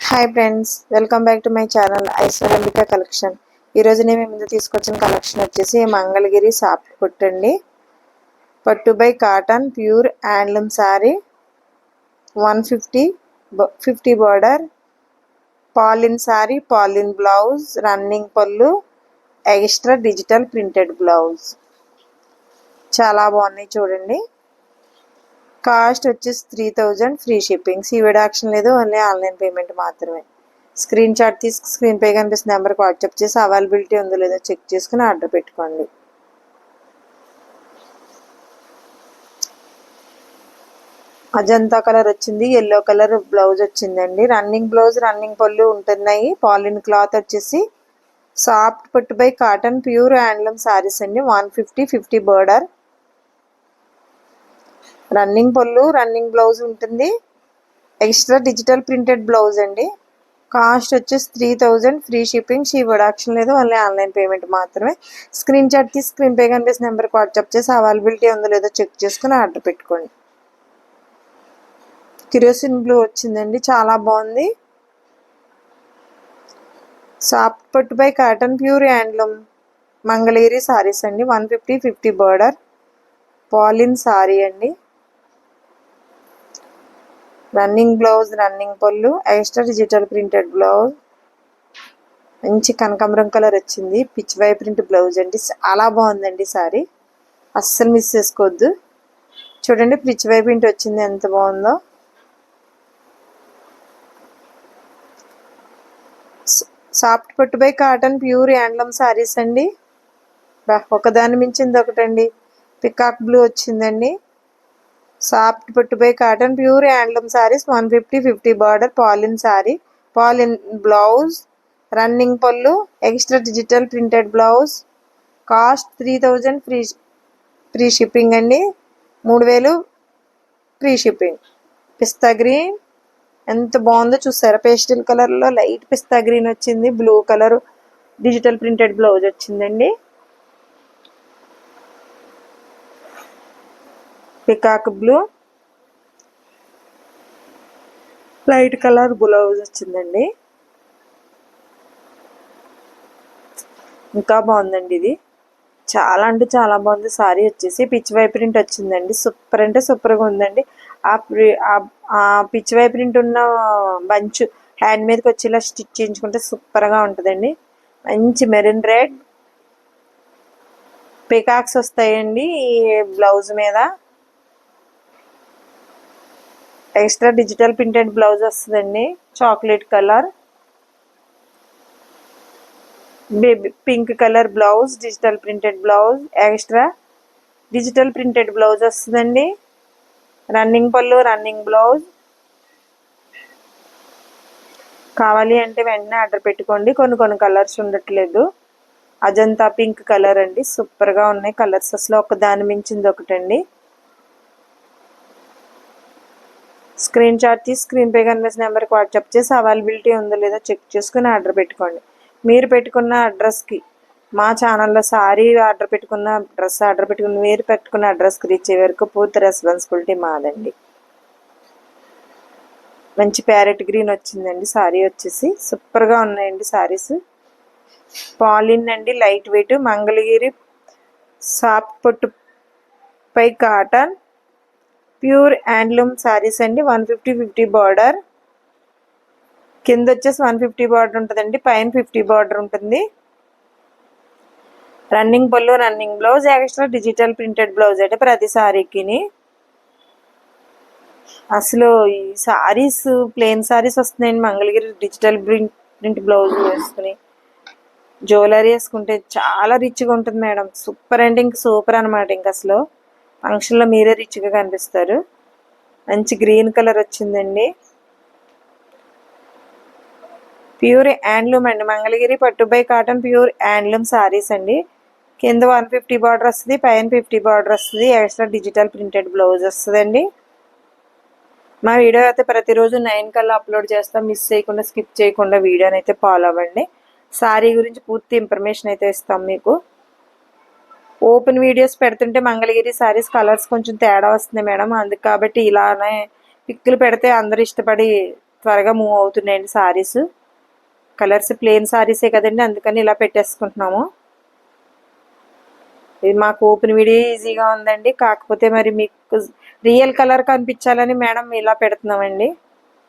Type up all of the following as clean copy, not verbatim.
Hi friends, welcome back to my channel Aishwaryambika collection. ఈరోజు నేను మీ ముందు తీసుకొచ్చిన కలెక్షన్ వచ్చేసి మంగళగిరి సాఫ్ట్ పట్టు పట్టు by cotton pure handloom sari 150 border, pollen sari, pollen blouse, running పళ్ళు, ఎక్స్ట్రా డిజిటల్ ప్రింటెడ్ బ్లౌజ్. చాలా బాగున్నాయి చూడండి. కాస్ట్ వచ్చేసి 3000, ఫ్రీ షిప్పింగ్. సీవీడ్ యాక్షన్ లేదు, ఓన్లీ ఆన్లైన్ పేమెంట్ మాత్రమే. స్క్రీన్ షాట్ తీసుకు స్క్రీన్ పై కనిపిస్తున్న నెంబర్కి వాట్సాప్ చేసి అవైలబిలిటీ ఉందో లేదో చెక్ చేసుకుని ఆర్డర్ పెట్టుకోండి. అజంతా కలర్ వచ్చింది, ఎల్లో కలర్ బ్లౌజ్ వచ్చిందండి. రన్నింగ్ బ్లౌజ్, రన్నింగ్ పళ్ళు ఉంటున్నాయి. పాలిన్ క్లాత్ వచ్చేసి సాఫ్ట్ పట్టు by cotton pure handloom saris అండి. 150 బార్డర్, రన్నింగ్ పళ్ళు, రన్నింగ్ బ్లౌజ్ ఉంటుంది. ఎక్స్ట్రా డిజిటల్ ప్రింటెడ్ బ్లౌజ్ అండి. కాస్ట్ వచ్చేసి 3000, ఫ్రీ షిప్పింగ్. షీవర్డ్ యాక్షన్ లేదు, ఓన్లీ ఆన్లైన్ పేమెంట్ మాత్రమే. స్క్రీన్ షాట్ తీసి స్క్రీన్ పై కనిపిస్తున్న నెంబర్కి వాట్సాప్ చేసి అవైలబిలిటీ ఉందో లేదో చెక్ చేసుకుని ఆర్డర్ పెట్టుకోండి. కిరోసిన్ బ్లూ వచ్చిందండి, చాలా బాగుంది. సాఫ్ట్ పట్టు by cotton pure handloom Mangalagiri saris అండి. 150 బార్డర్, పాలిన్ సారీ అండి. రన్నింగ్ బ్లౌజ్, రన్నింగ్ పళ్ళు, ఎక్స్ట్రా డిజిటల్ ప్రింటెడ్ బ్లౌజ్. మంచి కనకాంబరం కలర్ వచ్చింది. పిచ్ వై ప్రింట్ బ్లౌజ్ అండి. చాలా బాగుందండి సారీ, అస్సలు మిస్ చేసుకోవద్దు. చూడండి పిచ్ వై ప్రింట్ వచ్చింది, ఎంత బాగుందో. సాఫ్ట్ పట్టు by cotton pure handloom sarees అండి. ఒకదాని మించింది ఒకటండి. పికాక్ బ్లూ వచ్చిందండి. సాఫ్ట్ పట్టు by cotton pure handloom sarees 150 border, పాలిన్ సారీ, పాలిన్ బ్లౌజ్, రన్నింగ్ పళ్ళు, extra digital printed blouse. Cost 3000, free shipping అండి. 3000 ఫ్రీ షిప్పింగ్. పిస్తా గ్రీన్ ఎంత బాగుందో చూసారా. పేస్టల్ కలర్లో లైట్ పిస్తా గ్రీన్ వచ్చింది. Blue colour digital printed blouse వచ్చిందండి. Peacock blue, light colour blouse వచ్చిందండి. ఇంకా బాగుందండి, ఇది చాలా అంటే చాలా బాగుంది. సారీ వచ్చేసి పిచ్ వై ప్రింట్ వచ్చిందండి. సూపర్ అంటే సూపర్గా ఉందండి. ఆ పిచ్ వై ప్రింట్ ఉన్న బంచ్ హ్యాండ్ మీదకి వచ్చేలా స్టిచ్ చేయించుకుంటే సూపర్గా ఉంటుందండి. మంచి మెరూన్ రెడ్ పికాక్స్ వస్తాయండి ఈ బ్లౌజ్ మీద. ఎక్స్ట్రా డిజిటల్ ప్రింటెడ్ బ్లౌజ్ వస్తుందండి. Chocolate colour, baby pink colour blouse, digital printed blouse, extra digital printed blouse వస్తుందండి. రన్నింగ్ పళ్ళు, రన్నింగ్ బ్లౌజ్. కావాలి అంటే వెంటనే ఆర్డర్ పెట్టుకోండి. కొన్ని కలర్స్ ఉండట్లేదు. అజంతా పింక్ కలర్ అండి, సూపర్గా ఉన్నాయి కలర్స్, అసలు ఒక దాని మించింది ఒకటండి. స్క్రీన్ షాట్ తీసి స్క్రీన్ పై కనిపిస్తున్న నెంబర్కి వాట్సాప్ చేసి అవైలబిలిటీ ఉందో లేదో చెక్ చేసుకుని ఆర్డర్ పెట్టుకోండి. మీరు పెట్టుకున్న అడ్రస్కి మా ఛానల్లో సారీ ఆర్డర్ పెట్టుకున్న, డ్రెస్ ఆర్డర్ పెట్టుకున్న, మీరు పెట్టుకున్న అడ్రస్కి రీచ్ అయ్యే వరకు పూర్తి రెస్పాన్సిబిలిటీ మాదండి. మంచి ప్యారెట్ గ్రీన్ వచ్చిందండి. సారీ వచ్చేసి సూపర్గా ఉన్నాయండి సారీస్. పాలిన్ అండి, లైట్ వెయిట్, మంగళగిరి సాఫ్ట్ పట్టు పై కాటన్ ప్యూర్ హ్యాండ్లూమ్ సారీస్ అండి. 150 బార్డర్, కింద వచ్చేసి 150 బార్డర్ ఉంటుందండి, పైన 50 బార్డర్ ఉంటుంది. రన్నింగ్ పళ్ళు, running blouse, extra digital printed blouse అంటే ప్రతి సారీకి. అసలు ఈ సారీస్ ప్లెయిన్ సారీస్ వస్తున్నాయండి. మంగళగిరి డిజిటల్ ప్రింట్ బ్లౌజ్ వేసుకుని జ్యువెలరీ వేసుకుంటే చాలా రిచ్గా ఉంటుంది మేడం. సూపర్ అంటే ఇంక సూపర్ అనమాట. ఇంక అసలు ఫంక్షన్లో మీరే రిచ్గా కనిపిస్తారు. మంచి గ్రీన్ కలర్ వచ్చిందండి. ప్యూర్ హ్యాండ్లూమ్ అండి, మంగళగిరి పట్టు by cotton pure handloom sarees అండి. కింద 150 బార్డర్ వస్తుంది, పైన 50 బార్డర్ వస్తుంది. ఎక్స్ట్రా డిజిటల్ ప్రింటెడ్ బ్లౌజ్ వస్తుందండి. మా వీడియో అయితే ప్రతిరోజు 9 కల్లా అప్లోడ్ చేస్తాం. మిస్ చేయకుండా, స్కిప్ చేయకుండా వీడియోని అయితే ఫాలో అవ్వండి. సారీ గురించి పూర్తి ఇన్ఫర్మేషన్ అయితే ఇస్తాం మీకు. ఓపెన్ వీడియోస్ పెడుతుంటే మంగళగిరి సారీస్ కలర్స్ కొంచెం తేడా వస్తుంది మేడం. అందుకు కాబట్టి ఇలానే పిక్కులు పెడితే అందరు ఇష్టపడి త్వరగా మూవ్ అవుతున్నాయండి సారీస్. కలర్స్ ప్లెయిన్ సారీసే కదండి, అందుకని ఇలా పెట్టేసుకుంటున్నాము. ఇది మాకు ఓపెన్ వీడియో ఈజీగా ఉందండి, కాకపోతే మరి మీకు రియల్ కలర్ కనిపించాలని మేడం ఇలా పెడుతున్నామండి.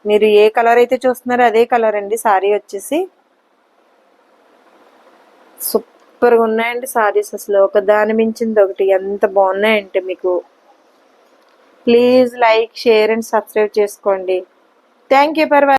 మీరు ఏ కలర్ అయితే చూస్తున్నారో అదే కలర్ అండి సారీ వచ్చేసి. సూపర్గా ఉన్నాయండి సారీస్, అసలు ఒక దాని మించింది ఒకటి ఎంత బాగున్నాయంటే మీకు. Please like, share and subscribe చేసుకోండి. Thank you for